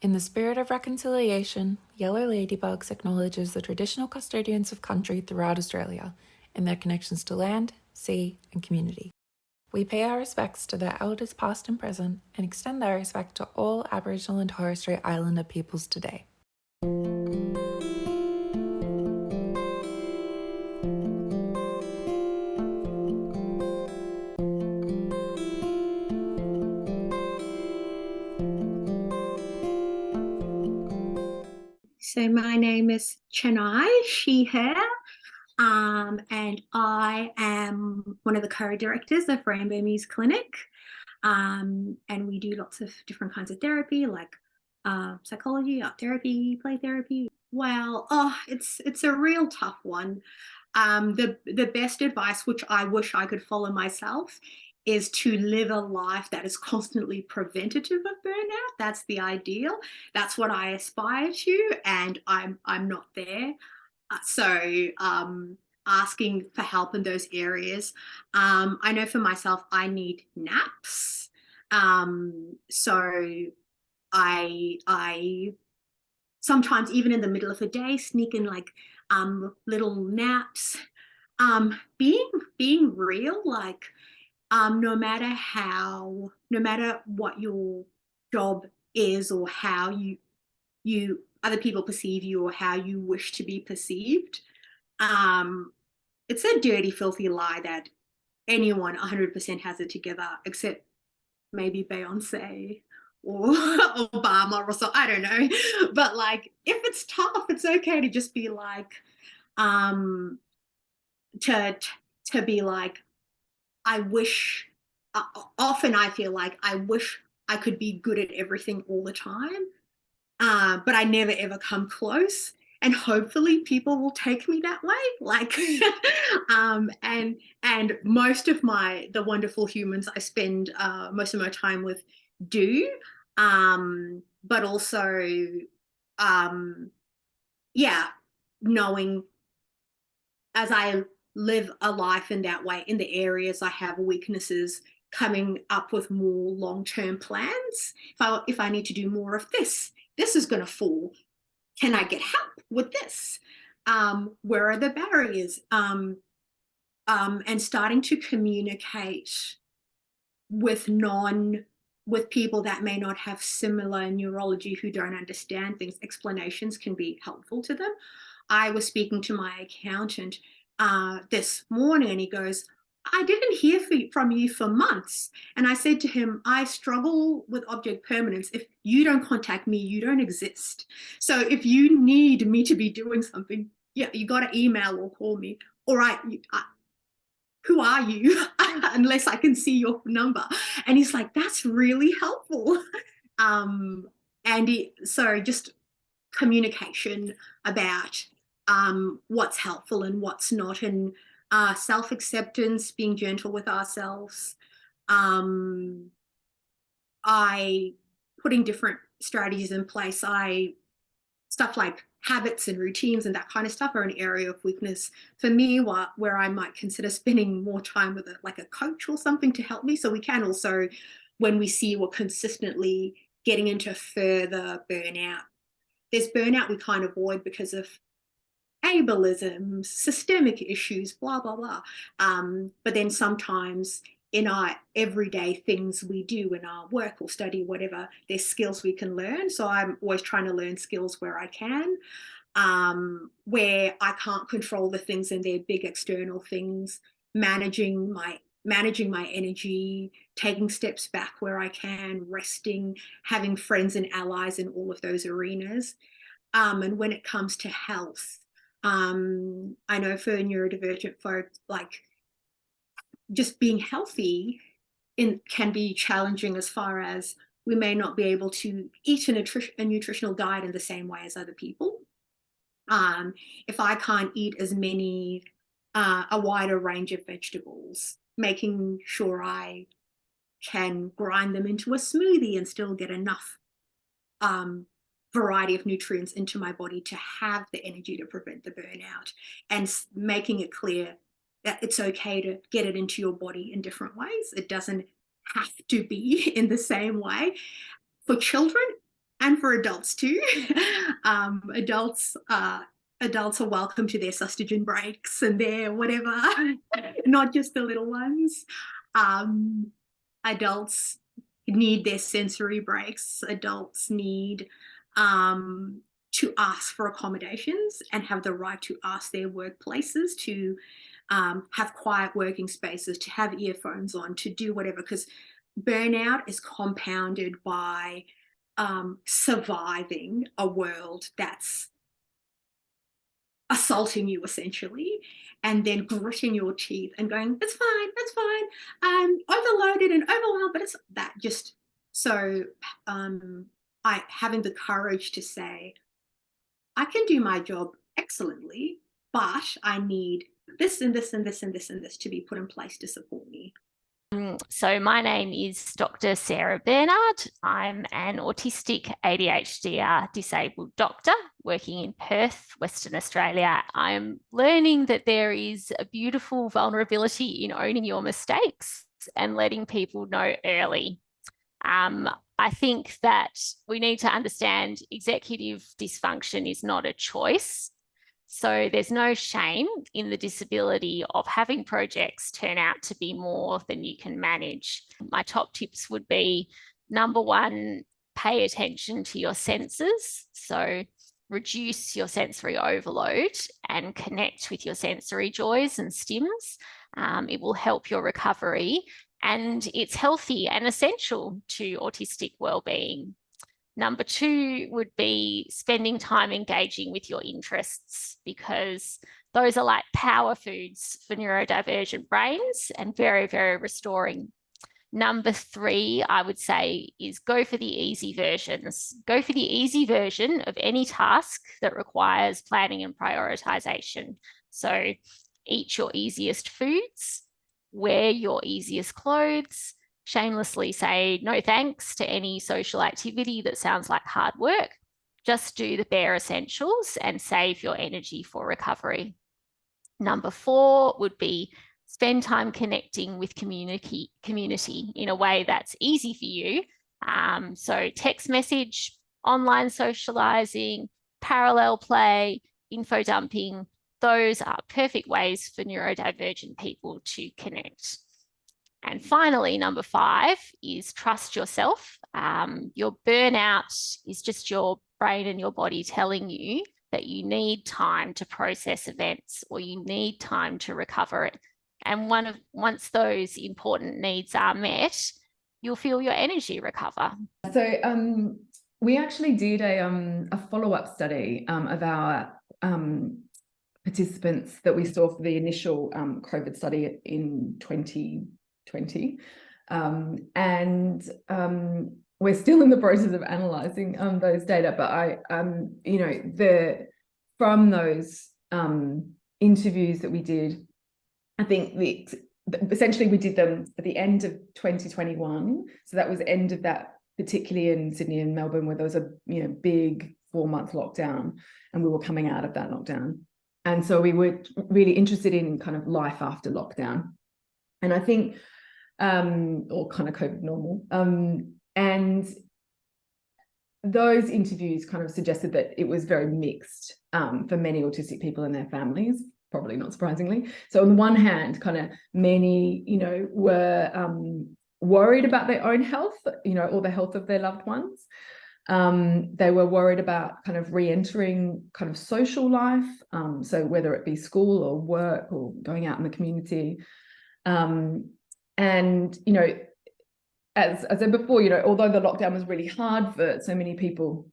In the spirit of reconciliation, Yellow Ladybugs acknowledges the traditional custodians of country throughout Australia and their connections to land, sea, and community. We pay our respects to their elders past and present and extend that respect to all Aboriginal and Torres Strait Islander peoples today. So my name is Chennai, she, her, and I am one of the co-directors of Rainbow Muse Clinic. And we do lots of different kinds of therapy, like psychology, art therapy, play therapy. Well, it's a real tough one. The best advice, which I wish I could follow myself, is to live a life that is constantly preventative of burnout. That's the ideal. That's what I aspire to, and I'm not there. So asking for help in those areas. I know for myself, I need naps. So I sometimes even in the middle of a day sneak in like little naps. Being real, like no matter what your job is or how you other people perceive you or how you wish to be perceived, it's a dirty, filthy lie that anyone 100% has it together, except maybe Beyonce or Obama or so. I don't know. But like, if it's tough, it's okay to just be like, um, to to be like, I wish. Often I feel like I wish I could be good at everything all the time, but I never ever come close. And hopefully people will take me that way. Like, and most of the wonderful humans I spend most of my time with do, but also, um, yeah, knowing as I live a life in that way, in the areas I have weaknesses, coming up with more long-term plans. If I need to do more of this is going to fall. Can I get help with this? Where are the barriers? And starting to communicate with with people that may not have similar neurology, who don't understand things. Explanations can be helpful to them. I was speaking to my accountant this morning, and he goes, I didn't hear from you for months. And I said to him, I struggle with object permanence. If you don't contact me, you don't exist. So if you need me to be doing something, yeah, you got to email or call me. All right, who are you? Unless I can see your number. And he's like, that's really helpful. Um, so just communication about what's helpful and what's not, and self-acceptance, being gentle with ourselves. Um, I putting different strategies in place. Stuff like habits and routines and that kind of stuff are an area of weakness for me, where I might consider spending more time with like a coach or something to help me. So we can also, when we see we're consistently getting into further burnout, there's burnout we can't avoid because of ableism, systemic issues, blah, blah, blah. But then sometimes in our everyday things we do in our work or study, whatever, there's skills we can learn. So I'm always trying to learn skills where I can, where I can't control the things and they're big external things, managing my energy, taking steps back where I can, resting, having friends and allies in all of those arenas. And when it comes to health, I know for neurodivergent folks, like just being healthy can be challenging, as far as we may not be able to eat a nutritional diet in the same way as other people. If I can't eat a wider range of vegetables, making sure I can grind them into a smoothie and still get enough um, variety of nutrients into my body to have the energy to prevent the burnout, and making it clear that it's okay to get it into your body in different ways. It doesn't have to be in the same way. For children, and for adults too. Adults adults are welcome to their sustagen breaks and their whatever, not just the little ones. Adults need their sensory breaks. Adults need to ask for accommodations and have the right to ask their workplaces to have quiet working spaces, to have earphones on, to do whatever, because burnout is compounded by surviving a world that's assaulting you essentially, and then gritting your teeth and going, that's fine, I'm overloaded and overwhelmed, but it's that just so I having the courage to say, I can do my job excellently, but I need this and this and this and this and this to be put in place to support me. So my name is Dr. Sarah Bernard. I'm an autistic ADHD disabled doctor working in Perth, Western Australia. I'm learning that there is a beautiful vulnerability in owning your mistakes and letting people know early. I think that we need to understand executive dysfunction is not a choice. So there's no shame in the disability of having projects turn out to be more than you can manage. My top tips would be, number one, pay attention to your senses. So reduce your sensory overload and connect with your sensory joys and stims. It will help your recovery, and it's healthy and essential to autistic wellbeing. Number two would be spending time engaging with your interests, because those are like power foods for neurodivergent brains and very, very restoring. Number three, I would say, is go for the easy versions. Go for the easy version of any task that requires planning and prioritization. So eat your easiest foods, wear your easiest clothes, shamelessly say no thanks to any social activity that sounds like hard work. Just do the bare essentials and save your energy for recovery. Number four would be spend time connecting with community in a way that's easy for you. So text message, online socializing, parallel play, info dumping, those are perfect ways for neurodivergent people to connect. And finally, number five is trust yourself. Your burnout is just your brain and your body telling you that you need time to process events, or you need time to recover it. And once those important needs are met, you'll feel your energy recover. So we actually did a follow-up study of our participants that we saw for the initial COVID study in 2020. And we're still in the process of analysing those data, but from those interviews that we did, I think essentially we did them at the end of 2021. So that was the end of that, particularly in Sydney and Melbourne, where there was a big 4-month lockdown, and we were coming out of that lockdown. And so we were really interested in kind of life after lockdown. And I think, or kind of COVID normal. And those interviews kind of suggested that it was very mixed for many autistic people and their families, probably not surprisingly. So on the one hand, kind of many, were worried about their own health, or the health of their loved ones. They were worried about kind of re-entering kind of social life, so whether it be school or work or going out in the community. And as I said before, although the lockdown was really hard for so many people,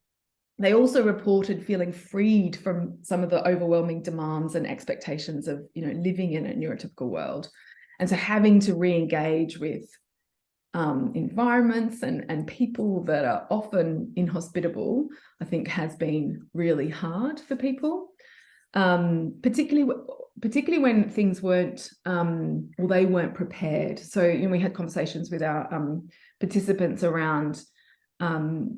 they also reported feeling freed from some of the overwhelming demands and expectations of living in a neurotypical world. And so having to re-engage with environments and people that are often inhospitable, I think has been really hard for people, particularly when things weren't, they weren't prepared. So we had conversations with our participants around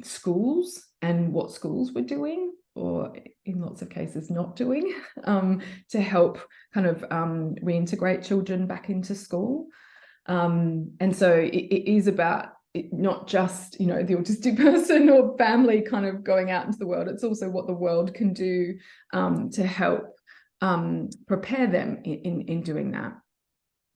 schools and what schools were doing, or in lots of cases not doing, to help kind of reintegrate children back into school. And so it is about not just, you know, the autistic person or family kind of going out into the world. It's also what the world can do to help prepare them in doing that.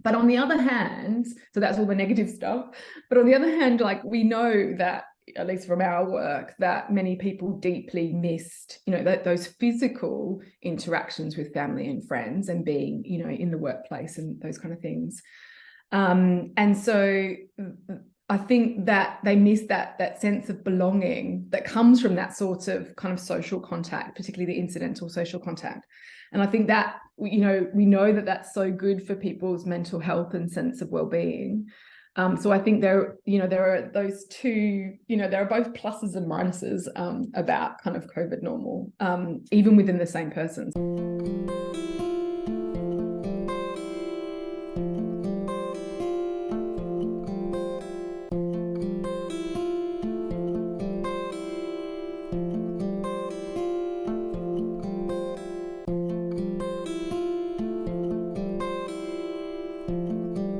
But on the other hand, so that's all the negative stuff. But on the other hand, like, we know that, at least from our work, that many people deeply missed, you know, those physical interactions with family and friends and being, you know, in the workplace and those kind of things. And so I think that they miss that sense of belonging that comes from that sort of kind of social contact, particularly the incidental social contact. And I think that, you know, we know that that's so good for people's mental health and sense of well-being. So I think there are those two, you know, there are both pluses and minuses about kind of COVID normal, even within the same person.